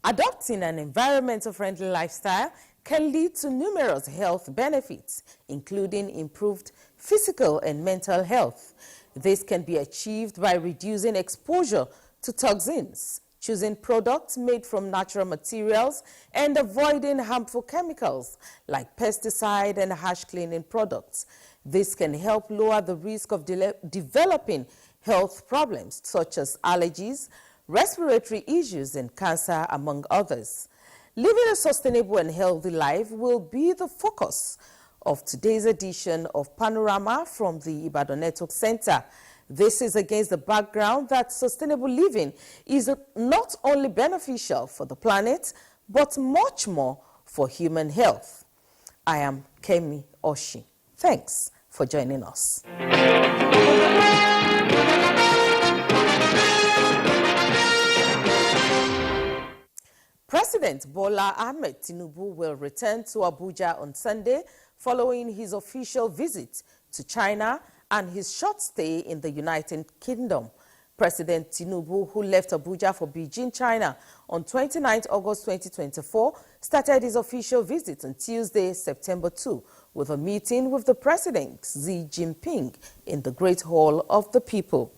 Adopting an environmental-friendly lifestyle can lead to numerous health benefits, including improved physical and mental health. This can be achieved by reducing exposure to toxins, choosing products made from natural materials, and avoiding harmful chemicals like pesticide and harsh cleaning products. This can help lower the risk of developing health problems such as allergies, respiratory issues, and cancer, among others. Living a sustainable and healthy life will be the focus of today's edition of Panorama from the Ibadan Network Center. This is against the background that sustainable living is not only beneficial for the planet, but much more for human health. I am Kemi Oshi. Thanks for joining us. President Bola Ahmed Tinubu will return to Abuja on Sunday following his official visit to China and his short stay in the United Kingdom. President Tinubu, who left Abuja for Beijing, China on 29 August 2024, started his official visit on Tuesday, September 2, with a meeting with the President Xi Jinping in the Great Hall of the People.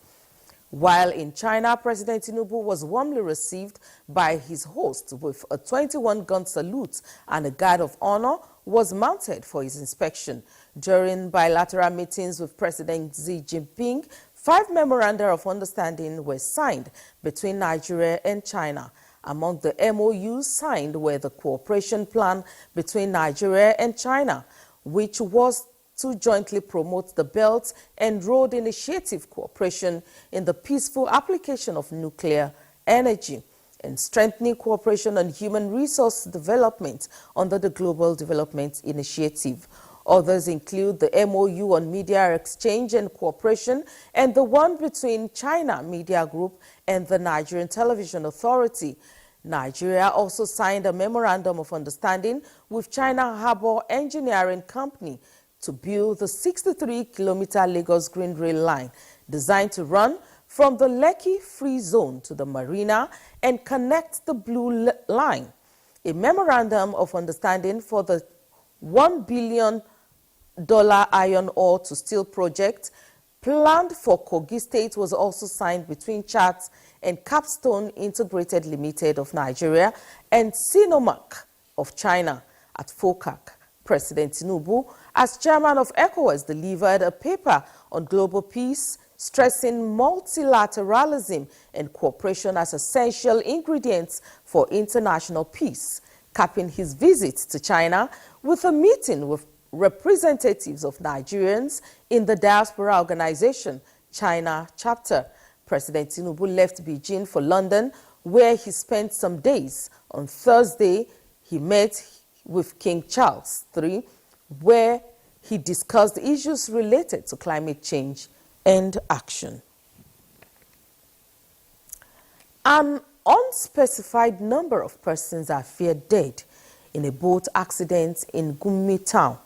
While in China, President Tinubu was warmly received by his host with a 21-gun salute, and a guard of honor was mounted for his inspection. During bilateral meetings with President Xi Jinping, 5 memoranda of understanding were signed between Nigeria and China. Among the MOUs signed were the cooperation plan between Nigeria and China, which was to jointly promote the Belt and Road Initiative cooperation in the peaceful application of nuclear energy, and strengthening cooperation on human resource development under the Global Development Initiative. Others include the MOU on media exchange and cooperation and the one between China Media Group and the Nigerian Television Authority. Nigeria also signed a memorandum of understanding with China Harbour Engineering Company to build the 63-kilometer Lagos Green Rail Line, designed to run from the Lekki Free Zone to the Marina and connect the Blue Line. A memorandum of understanding for the $1 billion iron ore to steel project planned for Kogi State was also signed between Chat and Capstone Integrated Limited of Nigeria and Sinomac of China at FOCAC. President Tinubu, as chairman of ECOWAS, delivered a paper on global peace, stressing multilateralism and cooperation as essential ingredients for international peace, capping his visit to China with a meeting with representatives of Nigerians in the diaspora organization, China Chapter. President Tinubu left Beijing for London, where he spent some days. On Thursday, he met with King Charles III, where he discussed issues related to climate change and action. An unspecified number of persons are feared dead in a boat accident in Gummi town,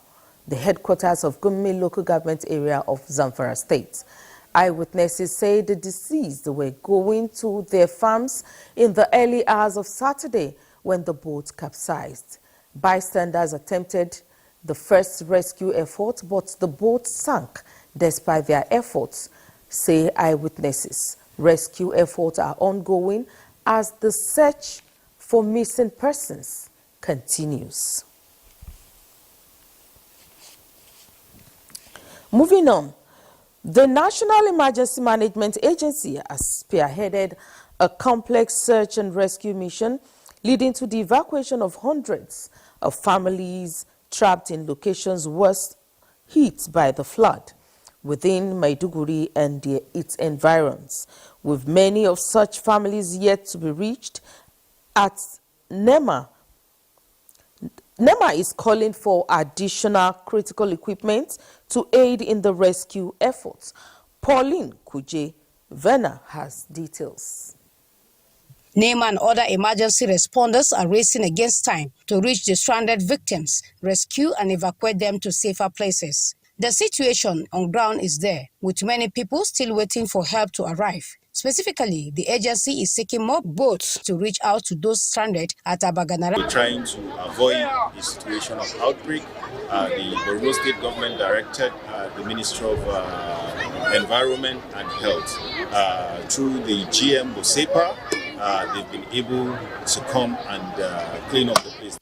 the headquarters of Gummi local government area of Zamfara State. Eyewitnesses say the deceased were going to their farms in the early hours of Saturday when the boat capsized. Bystanders attempted the first rescue effort, but the boat sank despite their efforts, say eyewitnesses. Rescue efforts are ongoing as the search for missing persons continues. Moving on, the National Emergency Management Agency has spearheaded a complex search and rescue mission leading to the evacuation of hundreds of families trapped in locations worst hit by the flood within Maiduguri and its environs, with many of such families yet to be reached. At NEMA is calling for additional critical equipment to aid in the rescue efforts. Pauline Kuje Vena has details. NEMA and other emergency responders are racing against time to reach the stranded victims, rescue and evacuate them to safer places. The situation on ground is there, with many people still waiting for help to arrive. Specifically, the agency is seeking more boats to reach out to those stranded at Abaganara. We're trying to avoid a situation of outbreak. The Borno State government directed the Ministry of Environment and Health through the GM Bosepa. They've been able to come and clean up the place.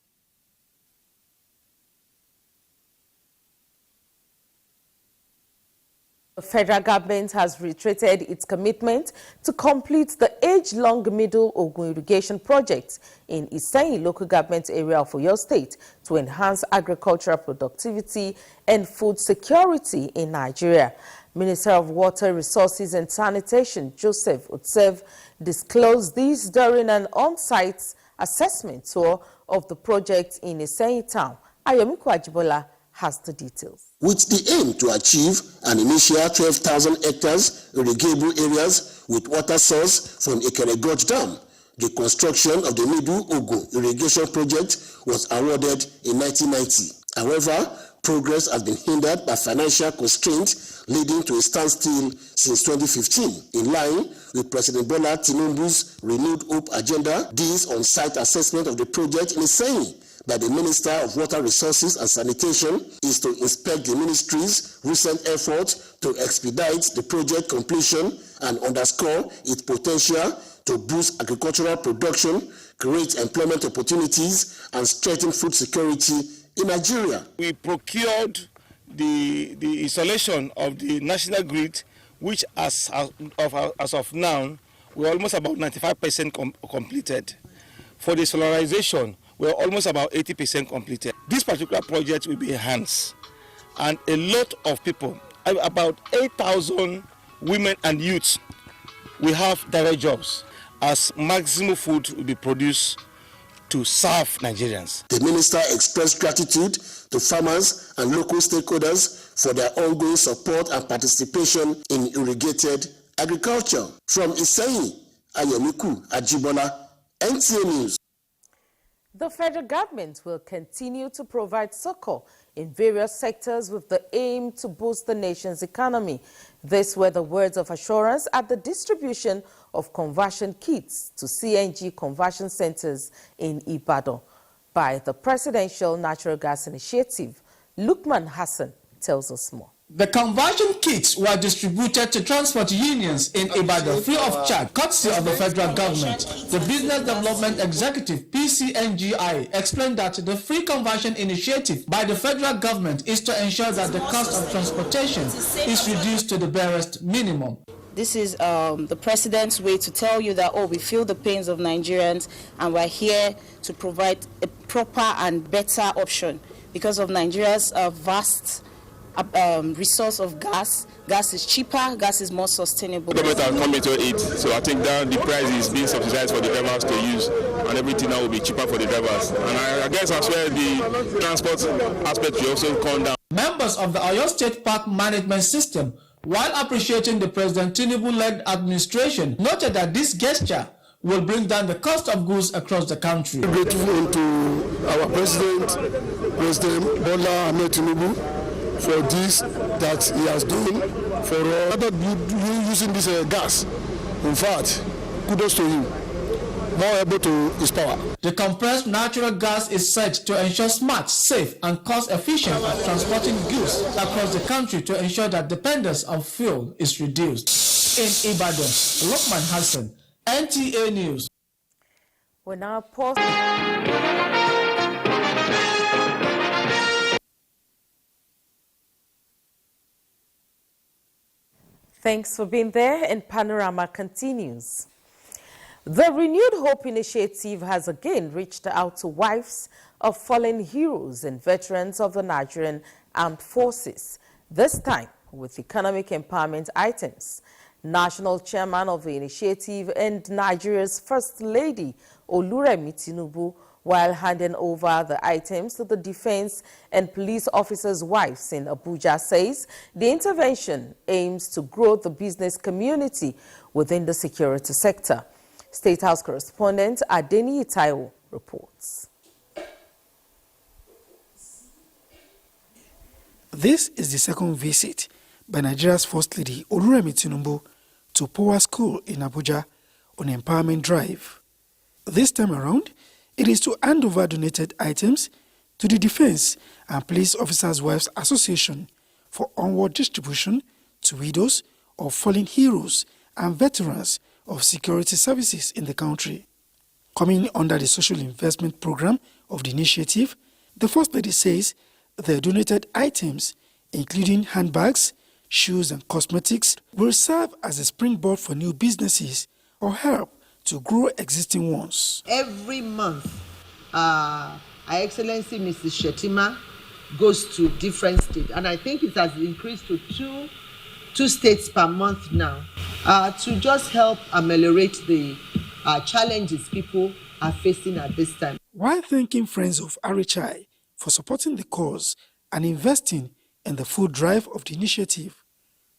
The federal government has reiterated its commitment to complete the age-long Middle Ogun irrigation project in Iseyin local government area of Oyo State to enhance agricultural productivity and food security in Nigeria. Minister of Water Resources and Sanitation Joseph Otsev disclosed this during an on-site assessment tour of the project in Iseyin town. Ayomiku Ajibola has the details. With the aim to achieve an initial 12,000 hectares irrigable areas with water source from Ikere Gorge Dam, the construction of the Middle Ogun irrigation project was awarded in 1990. However, progress has been hindered by financial constraints, leading to a standstill since 2015. In line with President Bola Tinubu's renewed hope agenda, this on-site assessment of the project in Iseyin by the Minister of Water Resources and Sanitation is to inspect the ministry's recent effort to expedite the project completion and underscore its potential to boost agricultural production, create employment opportunities, and strengthen food security in Nigeria. We procured the installation of the national grid, which as of now, we're almost about 95% completed. For the solarization, we're almost about 80% completed. This particular project will be enhanced, and a lot of people, about 8,000 women and youths, will have direct jobs as maximum food will be produced to serve Nigerians. The minister expressed gratitude to farmers and local stakeholders for their ongoing support and participation in irrigated agriculture. From Iseyin, Ayomiku Ajibola, NTA News. The federal government will continue to provide succor in various sectors with the aim to boost the nation's economy. These were the words of assurance at the distribution of conversion kits to CNG conversion centers in Ibadan by the Presidential Natural Gas Initiative. Lukman Hassan tells us more. The conversion kits were distributed to transport unions in Ibadan free of charge, courtesy of the federal government. The Business Development Executive, PCNGI, explained that the free conversion initiative by the federal government is to ensure that the cost of transportation is reduced to the barest minimum. This is the president's way to tell you that, we feel the pains of Nigerians and we're here to provide a proper and better option because of Nigeria's vast resource of gas. Gas is cheaper, gas is more sustainable. The government has come into it, so I think that the price is being subsidized for the drivers to use, and everything now will be cheaper for the drivers. And I guess as well the transport aspect will also come down. Members of the Oyo State Park Management System, while appreciating the President Tinubu-led administration, noted that this gesture will bring down the cost of goods across the country. I'm grateful to our President Bola Ahmed Tinubu, for this that he has done for using this gas. In fact, kudos to him. More able to his power. The compressed natural gas is set to ensure smart, safe, and cost-efficient at transporting goods across the country to ensure that dependence on fuel is reduced. In Ibadan, Lukman Hassan, NTA News. We're now pausing. Thanks for being there, and Panorama continues. The Renewed Hope Initiative has again reached out to wives of fallen heroes and veterans of the Nigerian Armed Forces, this time with economic empowerment items. National Chairman of the initiative and Nigeria's First Lady, Oluremi Tinubu, while handing over the items to the defense and police officers' wives in Abuja, says the intervention aims to grow the business community within the security sector. State House correspondent Adeni Itaiwo reports. This is the second visit by Nigeria's First Lady Oluremi Tinubu to Power School in Abuja on Empowerment Drive. This time around, it is to hand over donated items to the Defense and Police Officers' Wives Association for onward distribution to widows of fallen heroes and veterans of security services in the country. Coming under the social investment program of the initiative, the First Lady says the donated items, including handbags, shoes and cosmetics, will serve as a springboard for new businesses or help to grow existing ones. Every month, Her Excellency Mrs. Shetima goes to different states, and I think it has increased to two states per month now, to just help ameliorate the challenges people are facing at this time. While thanking friends of Arichai for supporting the cause and investing in the food drive of the initiative,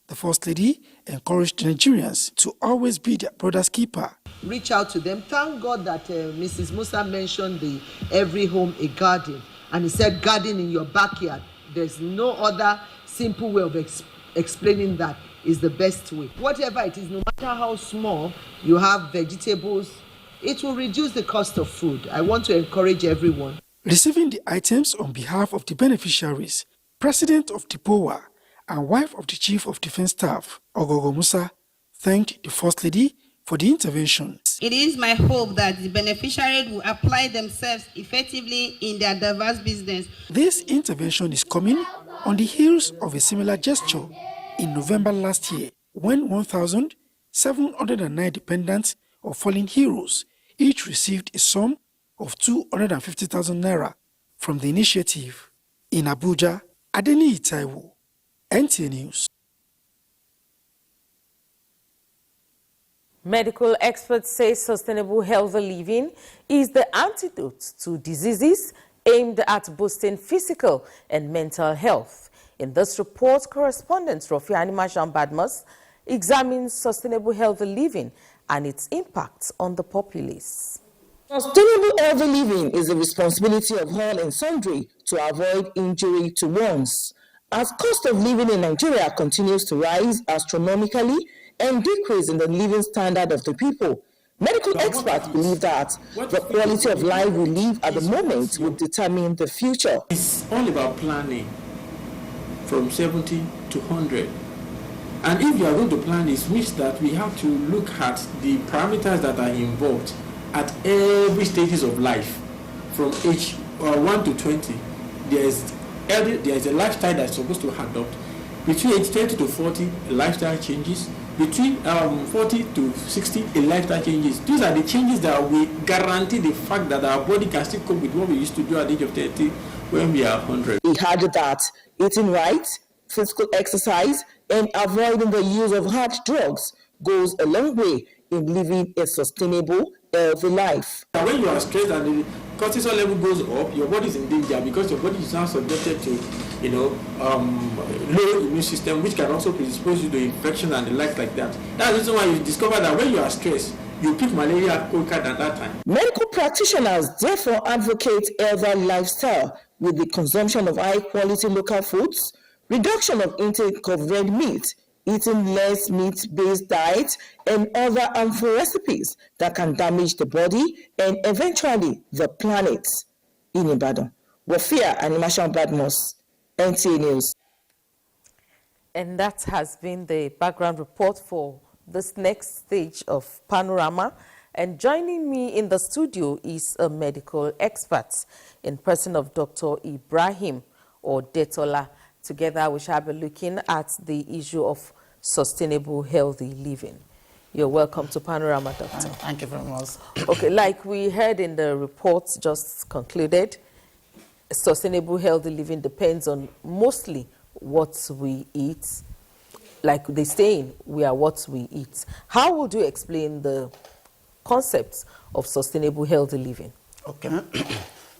the First Lady encouraged Nigerians to always be their brother's keeper. Reach out to them. Thank God that Mrs. Musa mentioned the every home a garden, and he said garden in your backyard. There's no other simple way of explaining that is the best way. Whatever it is, no matter how small, you have vegetables, it will reduce the cost of food. I want to encourage everyone. Receiving the items on behalf of the beneficiaries, President of DIPOA and wife of the Chief of Defense Staff, Ogogo Musa, thanked the First Lady for the intervention. It is my hope that the beneficiaries will apply themselves effectively in their diverse business. This intervention is coming on the heels of a similar gesture in November last year, when 1,709 dependents of fallen heroes each received a sum of 250,000 naira from the initiative. In Abuja, Adeni Itaiwo, NTA News. Medical experts say sustainable healthy living is the antidote to diseases aimed at boosting physical and mental health. In this report, correspondent Rofiani Mashan Badmus examines sustainable healthy living and its impact on the populace. Sustainable healthy living is the responsibility of all and sundry to avoid injury to ones. As cost of living in Nigeria continues to rise astronomically and decrease in the living standard of the people, medical experts believe that the quality of life we live at the moment will determine the future. It's all about planning from 70 to 100. And if you are going to plan this, which that we have to look at the parameters that are involved at every stages of life, from age 1 to 20. There is a lifestyle that's supposed to adopt. Between age 30 to 40, a lifestyle changes. Between 40 to 60, a lifestyle changes. These are the changes that will guarantee the fact that our body can still cope with what we used to do at the age of 30 when we are 100. He added that eating right, physical exercise, and avoiding the use of hard drugs goes a long way in living a sustainable, healthy life. When you are stressed and the cortisol level goes up, your body is in danger because your body is now subjected to, low immune system, which can also predispose you to infection and the like that. That's the reason why you discover that when you are stressed, you pick malaria quicker than that time. Medical practitioners therefore advocate healthy lifestyle with the consumption of high-quality local foods, reduction of intake of red meat, eating less meat-based diet, and other harmful recipes that can damage the body and eventually the planet. In Ibadan, Wafia Animation Badmos, NTA News. And that has been the background report for this next stage of Panorama. And joining me in the studio is a medical expert in person of Dr. Ibrahim Odetola. Together, we shall be looking at the issue of sustainable, healthy living. You're welcome to Panorama, Doctor. Thank you very much. Okay, like we heard in the report just concluded, sustainable, healthy living depends on mostly what we eat. Like they say, we are what we eat. How would you explain the concepts of sustainable, healthy living? Okay.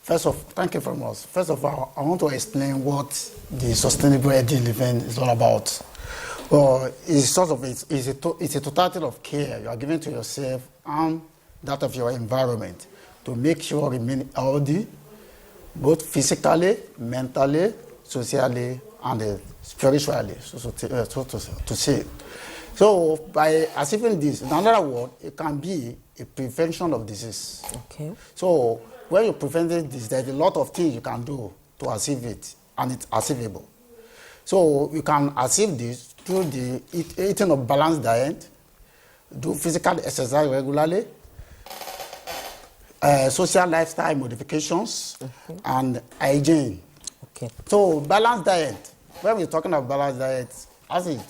First of all, thank you very much. First of all, I want to explain what the sustainable healthy living is all about. Well, it's a totality of care you are giving to yourself and that of your environment to make sure you remain healthy, both physically, mentally, socially, and spiritually, so to say. So by achieving this, in another word, it can be a prevention of disease. Okay. So when you prevent this, there's a lot of things you can do to achieve it, and it's achievable. So you can achieve this through the eating of balanced diet, do physical exercise regularly, social lifestyle modifications, and hygiene. Okay. So balanced diet, when we're talking about balanced diet, as it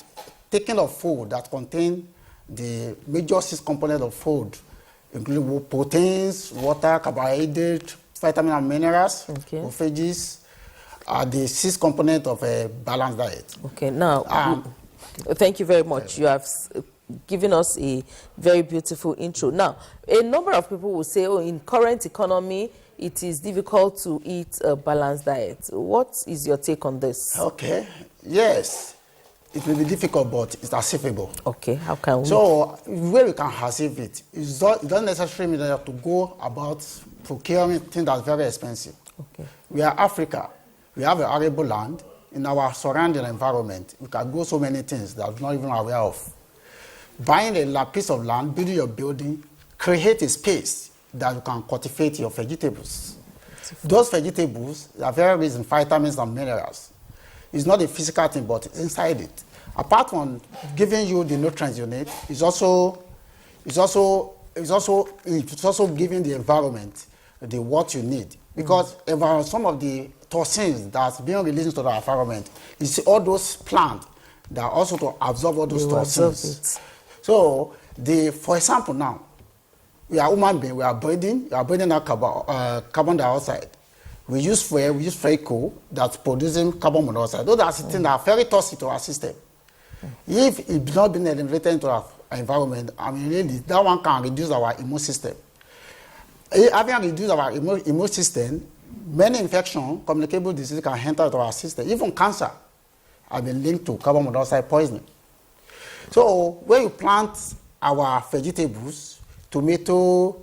taking of food that contain the major 6 components of food, including proteins, water, carbohydrate, vitamins and minerals, phages, are the 6 components of a balanced diet. Okay, now, thank you very much. You have given us a very beautiful intro. Now, a number of people will say, oh, in current economy, it is difficult to eat a balanced diet. What is your take on this? Okay, yes. It will be difficult, but it's achievable. Okay, how can we? So, where we can achieve it, it doesn't necessarily mean that you have to go about procuring things that's very expensive. Okay. We are Africa. We have an arable land. In our surrounding environment, we can grow so many things that we're not even aware of. Buying a piece of land, building your building, create a space that you can cultivate your vegetables. Those vegetables are very rich in vitamins and minerals. It's not a physical thing, but it's inside it. Apart from giving you the nutrients you need, it's also giving the environment the what you need. Because some of the toxins that's being released into the environment is all those plants that are also to absorb all those toxins. So, for example, now we are human beings. We are breathing out carbon dioxide. We use fuel, we use vehicle that's producing carbon monoxide. Those are things that are very toxic to our system. If it's not been eliminated into our environment, I mean, really, that one can reduce our immune system. Having reduced our immune system, many infections, communicable diseases can enter into our system. Even cancer have been linked to carbon monoxide poisoning. So when you plant our vegetables, tomato,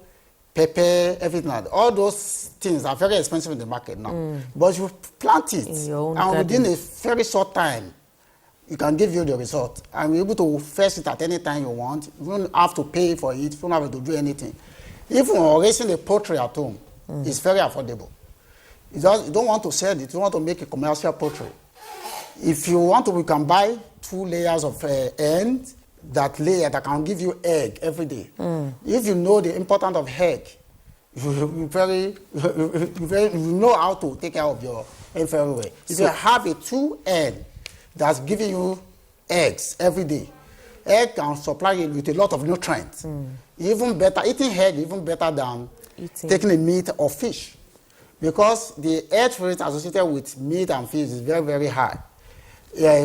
pepper, everything like that, all those things are very expensive in the market now. But you plant it, and within a very short time, it can give you the result. And you're able to fetch it at any time you want. You don't have to pay for it, you don't have to do anything. Even raising a poultry at home is very affordable. You don't want to sell it, you want to make a commercial poultry. If you want to, we can buy 2 layers of hens that can give you egg every day. If you know the importance of egg, you know how to take care of your egg very well. If you have a 2 hen that's giving you eggs every day, egg can supply you with a lot of nutrients. Even better, eating egg even better than taking a meat or fish, because the health rate associated with meat and fish is very, very high.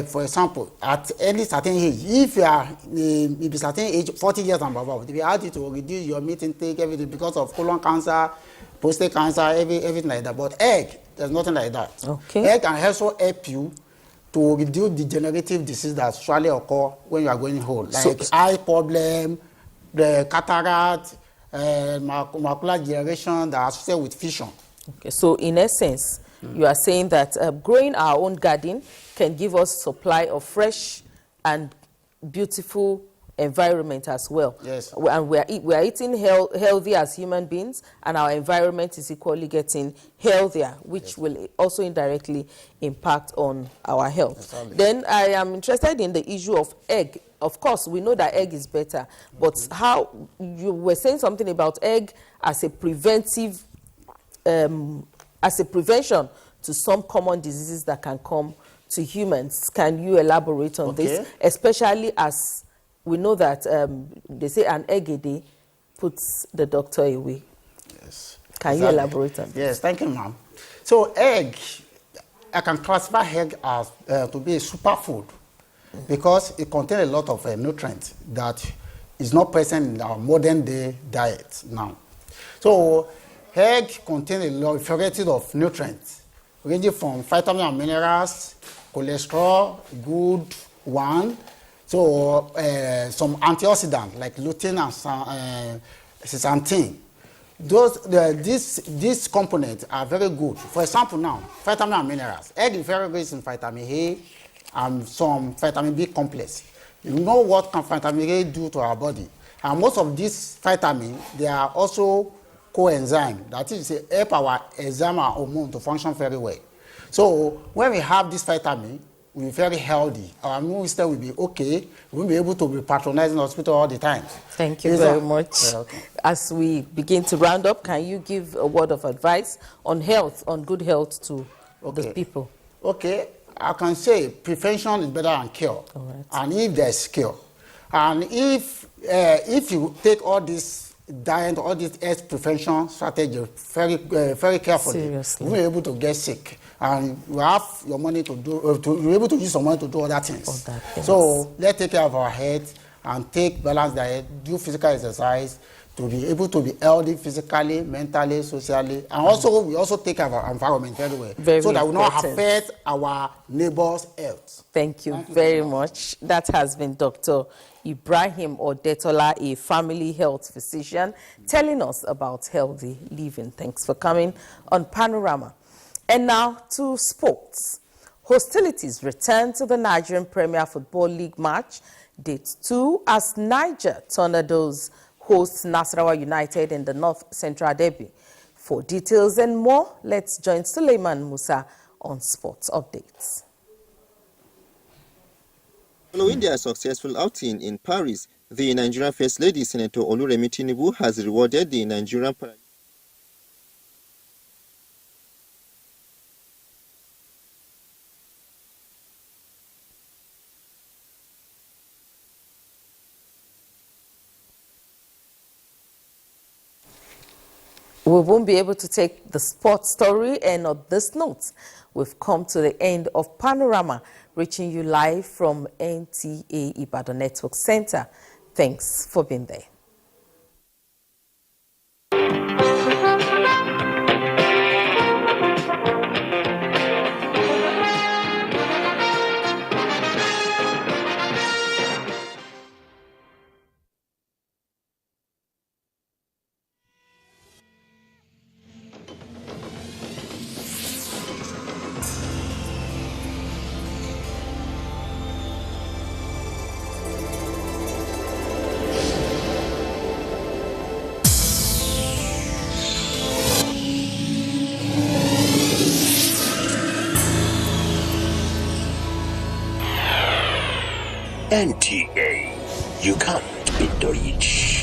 For example, at any certain age, if you are maybe certain age, 40 years and above, they will ask you to reduce your meat intake, everything, because of colon cancer, prostate cancer, everything like that. But egg, there's nothing like that. Okay. Egg can also help you to reduce degenerative disease that usually occur when you are going old, like eye problem, the cataract, macular degeneration that are associated with vision. Okay, so in essence, you are saying that growing our own garden can give us supply of fresh and beautiful environment as well. Yes. And we are eating healthy as human beings, and our environment is equally getting healthier, which will also indirectly impact on our health. Exactly. Then I am interested in the issue of egg. Of course, we know that egg is better, but how you were saying something about egg as a preventive, as a prevention to some common diseases that can come to humans. Can you elaborate on this, especially as we know that they say an egg a day puts the doctor away? Yes. Can you elaborate on this? Yes, thank you, ma'am. So egg, I can classify egg as to be a superfood because it contains a lot of nutrients that is not present in our modern day diet now. So egg contains a variety of nutrients ranging from vitamins and minerals, cholesterol, good one, so some antioxidants like lutein and zeaxanthin. These components are very good. For example, now vitamins and minerals. Egg is very rich in vitamin A and some vitamin B complex. You know what can vitamin A do to our body. And most of these vitamins, they are also coenzyme. That is, help our enzyme and hormone to function very well. So when we have this vitamin, we'll be very healthy. Our immune system will be okay. We'll be able to be patronizing the hospital all the time. Thank you very much. As we begin to round up, can you give a word of advice on health, on good health to the people? Okay, I can say prevention is better than cure. All right. And if there's cure, and if you take all this diet, all this health prevention strategy very carefully, Seriously. you'll be able to get sick. And you have your money to do, you're able to use some money to do other things. So let's take care of our health and take balanced diet, do physical exercise to be able to be healthy physically, mentally, socially, and also we also take care of our environment very well, so that we not affect our neighbors' health. Thank you very much. That has been Dr. Ibrahim Odetola, a family health physician, telling us about healthy living. Thanks for coming on Panorama. And now to sports. Hostilities return to the Nigerian Premier Football League match, date 2, as Niger Tornadoes hosts Nasarawa United in the North Central Derby. For details and more, let's join Suleiman Musa on Sports Updates. Following their successful outing in Paris, the Nigerian First Lady, Senator Oluremi Tinubu, has rewarded the Nigerian We won't be able to take the sports story, and on this note, we've come to the end of Panorama, reaching you live from NTA Ibadan Network Center. Thanks for being there. NTA, you can't beat the rich.